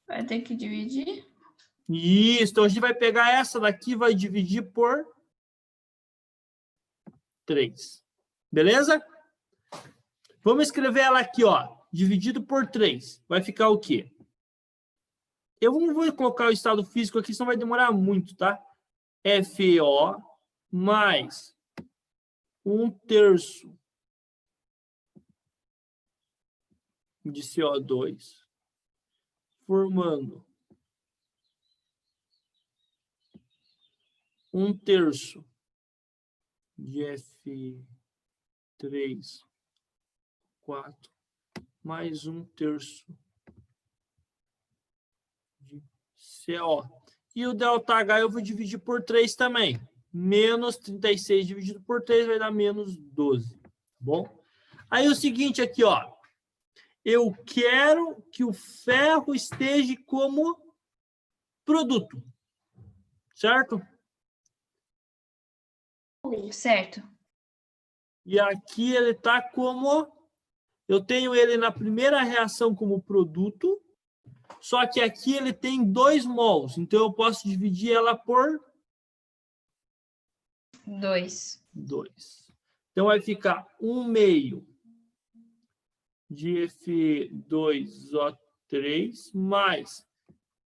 S4: Vai ter que dividir?
S1: Isso. Então a gente vai pegar essa daqui e vai dividir por 3. Beleza? Vamos escrever ela aqui, ó. Dividido por 3. Vai ficar o quê? Eu não vou colocar o estado físico aqui, senão vai demorar muito, tá? FeO mais 1/3 de CO2, formando 1/3 de F3, 4, mais 1/3 de CO. E o ΔH eu vou dividir por 3 também. Menos 36 dividido por 3 vai dar menos 12. Tá bom? Aí o seguinte aqui, ó. Eu quero que o ferro esteja como produto. Certo?
S4: Certo.
S1: E aqui ele está como... Eu tenho ele na primeira reação como produto, só que aqui ele tem 2 mols. Então, eu posso dividir ela por
S4: 2.
S1: 2. Então, vai ficar 1/2 de F2O3 mais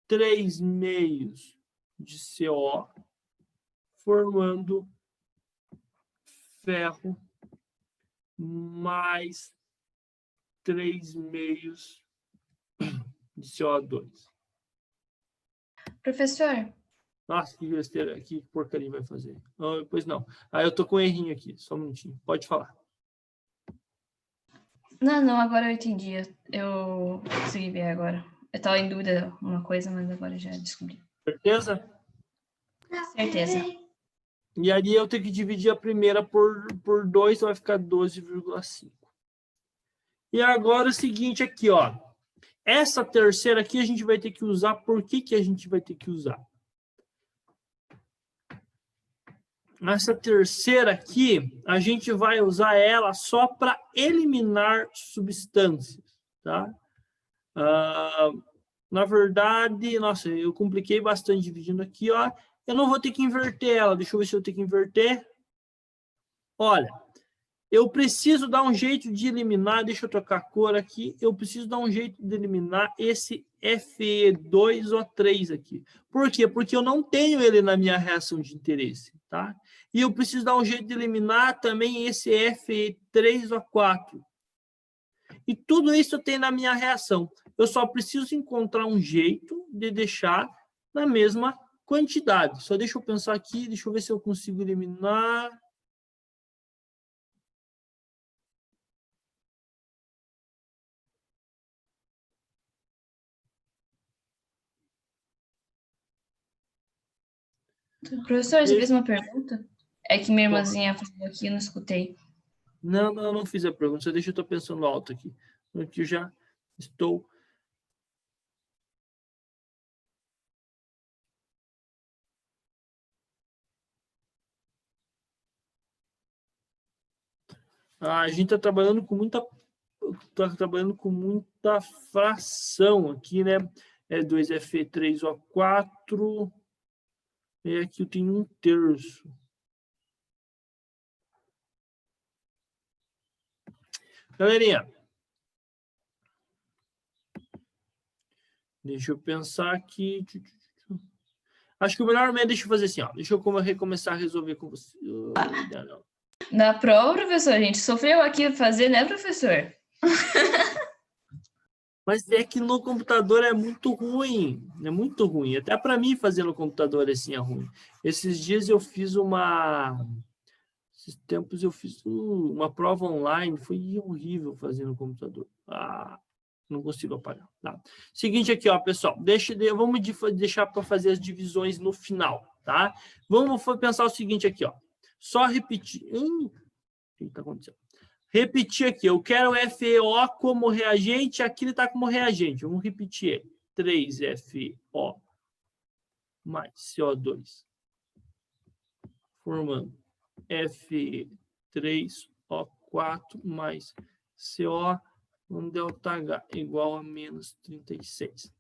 S1: 3/2 de CO, formando ferro mais 3/2 de CO2.
S4: Professor,
S1: Nossa, que besteira, que porcaria vai fazer. Pois não. Eu tô com um errinho aqui, só um minutinho. Pode falar.
S4: não, agora eu entendi. Eu consegui ver agora. Eu estava em dúvida uma coisa, mas agora já descobri.
S1: Certeza?
S4: Certeza.
S1: E aí eu tenho que dividir a primeira por 2, vai ficar 12,5. E agora o seguinte aqui, ó. Essa terceira aqui a gente vai ter que usar. Por que a gente vai ter que usar? Essa terceira aqui, a gente vai usar ela só para eliminar substâncias, tá? Na verdade, nossa, eu compliquei bastante dividindo aqui, ó. Eu não vou ter que inverter ela. Deixa eu ver se eu tenho que inverter. Olha, eu preciso dar um jeito de eliminar, deixa eu trocar a cor aqui, eu preciso dar um jeito de eliminar esse Fe2O3 aqui. Por quê? Porque eu não tenho ele na minha reação de interesse, tá? E eu preciso dar um jeito de eliminar também esse Fe3O4. E tudo isso eu tenho na minha reação. Eu só preciso encontrar um jeito de deixar na mesma quantidade. Só deixa eu pensar aqui, deixa eu ver se eu consigo eliminar...
S4: Professor, você fez uma pergunta? É que minha irmãzinha falou aqui e eu não escutei.
S1: Não fiz a pergunta, só deixa eu estar pensando alto aqui. Aqui eu já estou... A gente está trabalhando com muita fração aqui, né? 2Fe3O4, e aqui eu tenho 1/3. Galerinha, deixa eu pensar aqui. Acho que o melhor método, deixa eu fazer assim, ó. Deixa eu recomeçar a resolver com você.
S4: Na prova, professor, a gente sofreu aqui fazer, né, professor?
S1: Mas é que no computador é muito ruim. É muito ruim. Até para mim fazer no computador assim é ruim. Esses dias eu fiz Esses tempos eu fiz uma prova online. Foi horrível fazer no computador. Não consigo apagar. Tá? Seguinte aqui, ó, pessoal. Vamos deixar para fazer as divisões no final, tá? Vamos pensar o seguinte aqui, ó. Só repetir. O que está acontecendo? Repetir aqui. Eu quero FeO como reagente. Aqui ele está como reagente. Vamos repetir ele. 3FO mais CO2 formando Fe3O4 mais CO um ΔH igual a menos 36.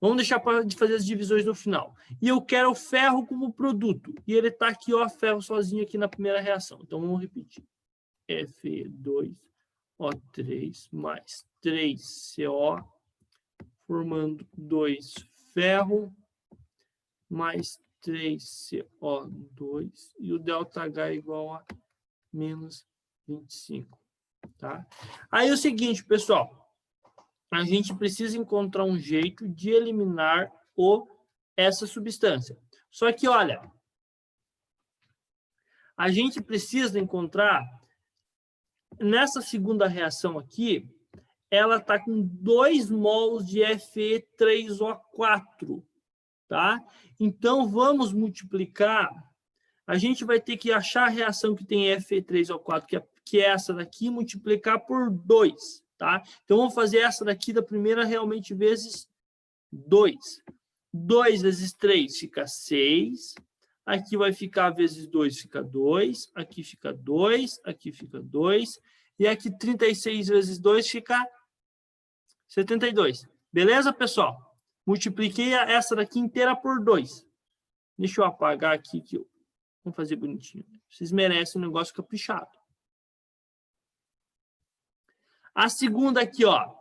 S1: Vamos deixar para fazer as divisões no final. E eu quero o ferro como produto. E ele está aqui, ó, ferro sozinho aqui na primeira reação. Então, vamos repetir. Fe2O3 mais 3CO, formando 2 ferro, mais 3CO2, e o ΔH é igual a menos 25. Tá? Aí é o seguinte, pessoal, a gente precisa encontrar um jeito de eliminar essa substância. Só que, olha, a gente precisa encontrar, nessa segunda reação aqui, ela está com 2 mols de Fe3O4, tá? Então, vamos multiplicar. A gente vai ter que achar a reação que tem Fe3O4, que é essa daqui, multiplicar por 2, tá? Então, vamos fazer essa daqui da primeira realmente vezes 2. 2 vezes 3 fica 6. Aqui vai ficar vezes 2, fica 2. Aqui fica 2. Aqui fica 2. E aqui 36 vezes 2 fica 72. Beleza, pessoal? Multipliquei essa daqui inteira por 2. Deixa eu apagar aqui. Vamos fazer bonitinho. Vocês merecem um negócio caprichado. A segunda aqui, ó.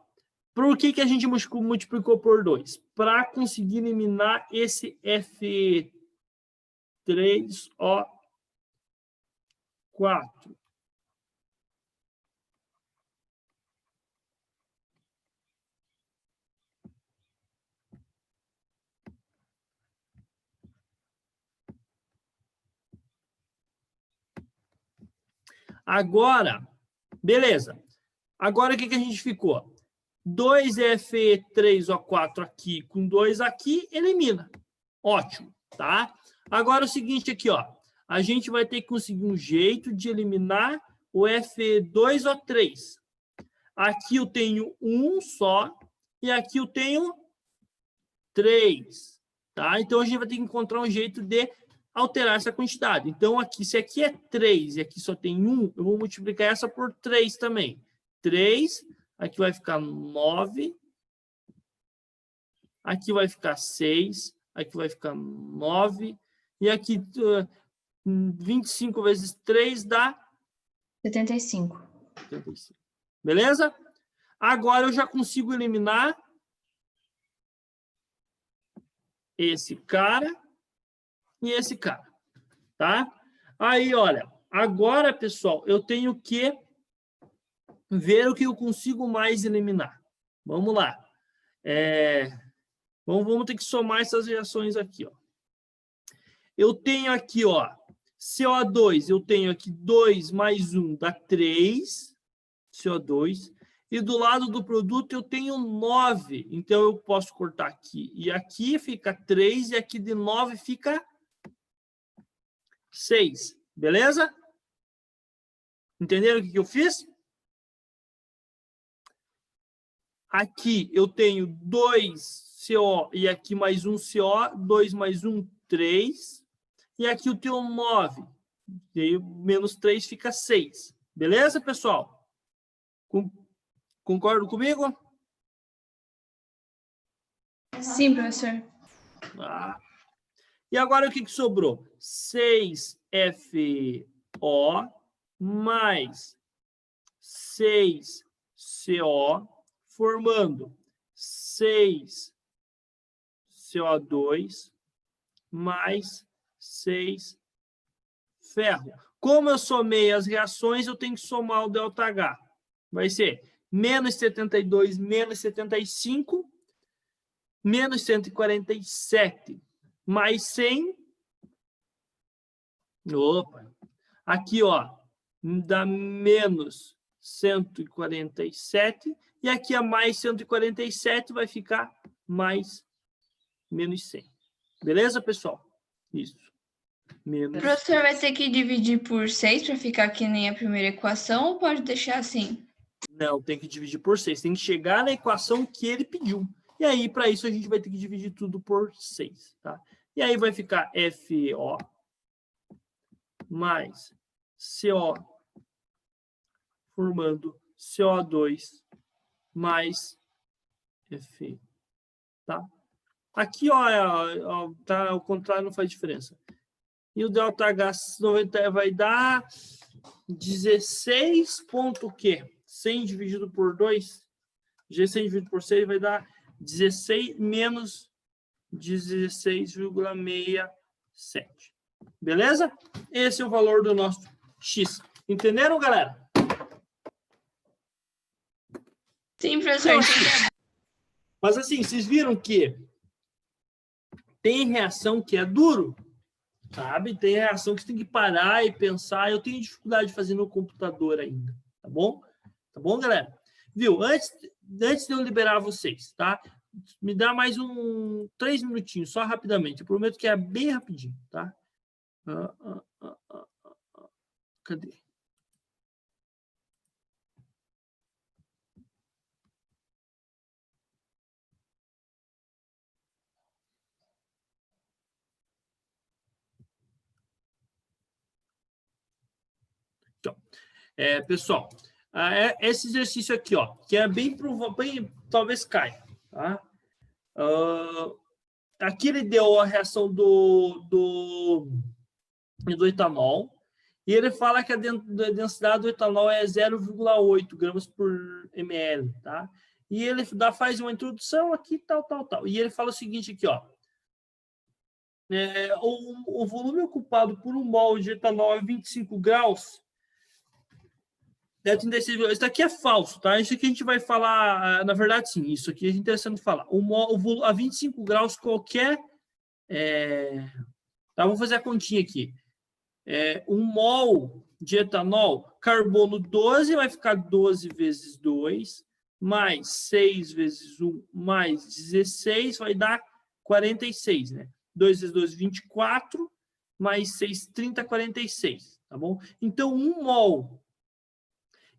S1: Por que a gente multiplicou por 2? Para conseguir eliminar esse Fe3O4. Agora, beleza. Agora o que a gente ficou? 2Fe3O4 aqui com 2 aqui, elimina. Ótimo, tá? Agora o seguinte aqui, ó. A gente vai ter que conseguir um jeito de eliminar o Fe2O3. Aqui eu tenho 1 só e aqui eu tenho 3, tá? Então a gente vai ter que encontrar um jeito de alterar essa quantidade. Então aqui, se aqui é 3 e aqui só tem 1, eu vou multiplicar essa por 3 também. 3, aqui vai ficar 9, aqui vai ficar 6, aqui vai ficar 9, e aqui 25 vezes 3 dá
S4: 75.
S1: 75. Beleza? Agora eu já consigo eliminar esse cara e esse cara, tá? Aí, olha, agora, pessoal, eu tenho que ver o que eu consigo mais eliminar. Vamos lá. Vamos ter que somar essas reações aqui, ó. Eu tenho aqui, ó, CO2, eu tenho aqui 2 mais 1 dá 3, CO2. E do lado do produto eu tenho 9. Então, eu posso cortar aqui. E aqui fica 3, e aqui de 9 fica 6. Beleza? Entenderam o que eu fiz? Aqui eu tenho 2 CO e aqui mais 1 CO. 2 mais 1, 3. E aqui eu tenho 9. E menos 3 fica 6. Beleza, pessoal? Concordam comigo?
S4: Sim, professor.
S1: E agora o que sobrou? 6FO mais 6CO, formando 6CO2 mais 6 ferro. Como eu somei as reações, eu tenho que somar o ΔH. Vai ser menos 72, menos 75, menos 147, mais 100. Opa! Aqui, ó, dá menos 147. E aqui a mais 147 vai ficar mais menos 100. Beleza, pessoal? Isso.
S4: O
S1: Menos.
S4: professor vai ter que dividir por 6 para ficar que nem a primeira equação ou pode deixar assim?
S1: Não, tem que dividir por 6. Tem que chegar na equação que ele pediu. E aí, para isso, a gente vai ter que dividir tudo por 6. Tá? E aí vai ficar FO mais CO formando CO2 mais Fe. Tá? Aqui, ó, tá, ao contrário, não faz diferença. E o ΔH90 vai dar 16 ponto o quê? 100 dividido por 2. 100 dividido por 6 vai dar 16 menos 16,67. Beleza? Esse é o valor do nosso X. Entenderam, galera?
S4: Sim, professor.
S1: Mas assim, vocês viram que tem reação que é duro, sabe? Tem reação que você tem que parar e pensar. Eu tenho dificuldade de fazer no computador ainda, tá bom? Tá bom, galera? Viu? Antes de eu liberar vocês, tá? Me dá mais 3 minutinhos, só rapidamente. Eu prometo que é bem rapidinho, tá? Cadê? Então, pessoal, esse exercício aqui, ó, que é bem talvez caia, tá? Aqui ele deu a reação do etanol, e ele fala que a densidade do etanol é 0,8 gramas por ml, tá? E ele faz uma introdução aqui, tal. E ele fala o seguinte aqui, ó. O volume ocupado por um mol de etanol é 25 graus. Isso aqui é falso, tá? Isso aqui a gente vai falar, na verdade, sim, isso aqui é interessante falar. A 25 graus qualquer... tá, vamos fazer a continha aqui. Um mol de etanol, carbono 12, vai ficar 12 vezes 2, mais 6 vezes 1, mais 16, vai dar 46, né? 2 vezes 2, 24, mais 6, 30, 46, tá bom? Então, 1 mol.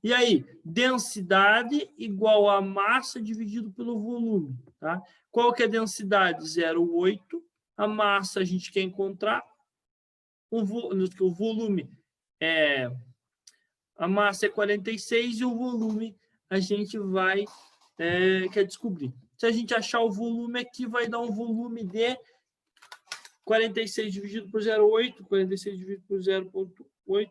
S1: E aí, densidade igual a massa dividido pelo volume, tá? Qual que é a densidade? 0,8. A massa a gente quer encontrar. O volume a massa é 46 e o volume a gente vai quer descobrir. Se a gente achar o volume aqui, vai dar um volume de 46 dividido por 0,8, 46 dividido por 0,8,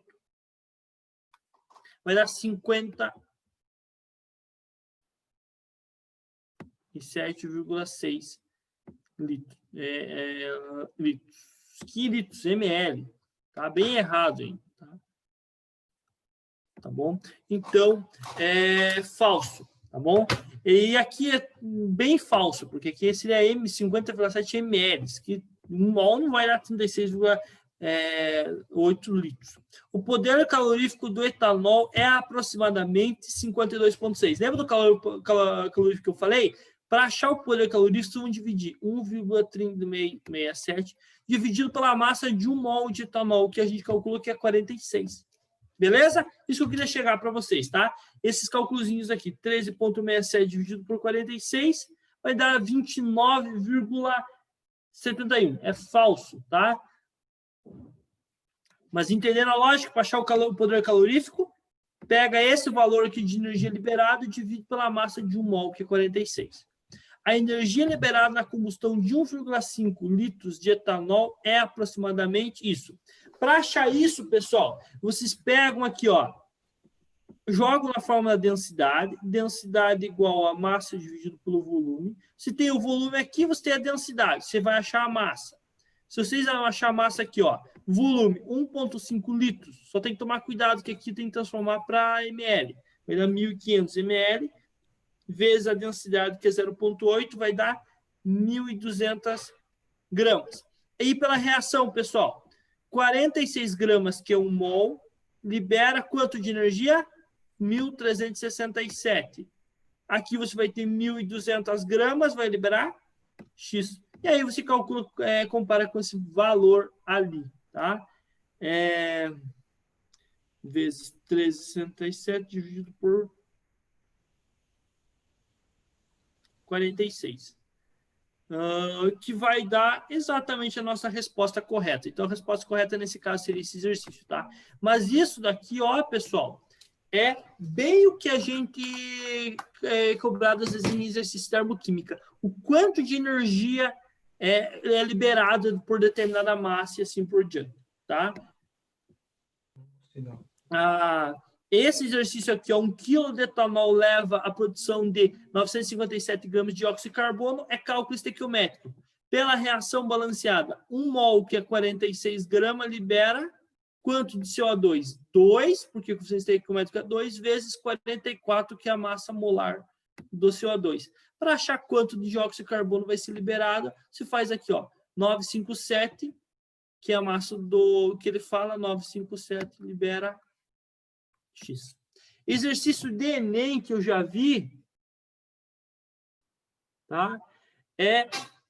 S1: vai dar 57,6 litros. Quilitros, ml. Tá bem errado, hein? Tá bom? Então, é falso, tá bom? E aqui é bem falso, porque aqui seria 50,7 ml, que um mol não vai dar 36,8 litros. O poder calorífico do etanol é aproximadamente 52,6. Lembra do calorífico que eu falei? Para achar o poder calorífico, vocês vão dividir 1,367 dividido pela massa de 1 mol de etanol, que a gente calculou que é 46. Beleza? Isso que eu queria chegar para vocês, tá? Esses cálculozinhos aqui, 13,67 dividido por 46, vai dar 29,71. É falso, tá? Mas entendendo a lógica, para achar o poder calorífico, pega esse valor aqui de energia liberada e divide pela massa de 1 mol, que é 46. A energia liberada na combustão de 1,5 litros de etanol é aproximadamente isso. Para achar isso, pessoal, vocês pegam aqui, ó, jogam na fórmula densidade, densidade igual a massa dividido pelo volume. Se tem o volume aqui, você tem a densidade, você vai achar a massa. Se vocês achar a massa aqui, ó, volume 1,5 litros, só tem que tomar cuidado que aqui tem que transformar para ml. Vai dar 1.500 ml, vezes a densidade, que é 0,8, vai dar 1.200 gramas. E pela reação, pessoal, 46 gramas, que é 1 mol, libera quanto de energia? 1.367. Aqui você vai ter 1.200 gramas, vai liberar X. E aí você calcula, compara com esse valor ali, tá? Vezes 367 dividido por 46. Que vai dar exatamente a nossa resposta correta. Então, a resposta correta nesse caso seria esse exercício, tá? Mas isso daqui, ó, pessoal, é bem o que a gente cobrado às vezes em exercício de termoquímica. O quanto de energia é liberado por determinada massa e assim por diante, tá? Esse exercício aqui, ó, 1 kg de etanol leva à produção de 957 gramas de dióxido de carbono, é cálculo estequiométrico. Pela reação balanceada, 1 mol, que é 46 gramas, libera quanto de CO2? 2, porque o coeficiente estequiométrico é 2, vezes 44, que é a massa molar do CO2. Para achar quanto de dióxido de carbono vai ser liberado, se faz aqui, ó, 957, que é a massa do que ele fala, 957 libera X. Exercício de Enem que eu já vi, tá?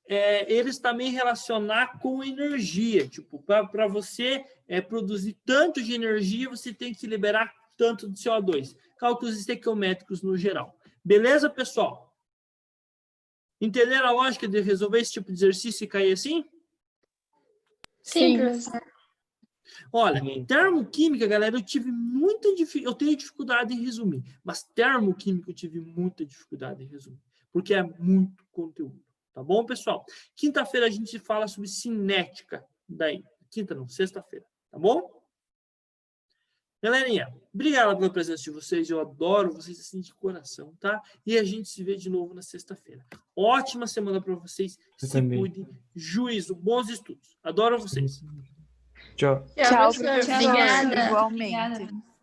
S1: Eles também relacionar com energia. Tipo, para você produzir tanto de energia, você tem que liberar tanto de CO2. Cálculos estequiométricos no geral. Beleza, pessoal? Entenderam a lógica de resolver esse tipo de exercício e cair assim?
S4: Sim, professor.
S1: Olha, termoquímica, galera, eu tenho dificuldade em resumir, mas termoquímica eu tive muita dificuldade em resumir, porque é muito conteúdo, tá bom, pessoal? Quinta-feira a gente fala sobre cinética, sexta-feira, tá bom? Galerinha, obrigado pela presença de vocês, eu adoro vocês assim de coração, tá? E a gente se vê de novo na sexta-feira. Ótima semana para vocês, se cuidem, juízo, bons estudos. Adoro vocês.
S2: Tchau.
S3: Tchau,
S4: professor.
S3: professor.
S4: Obrigada.
S3: Igualmente.
S4: Obrigada.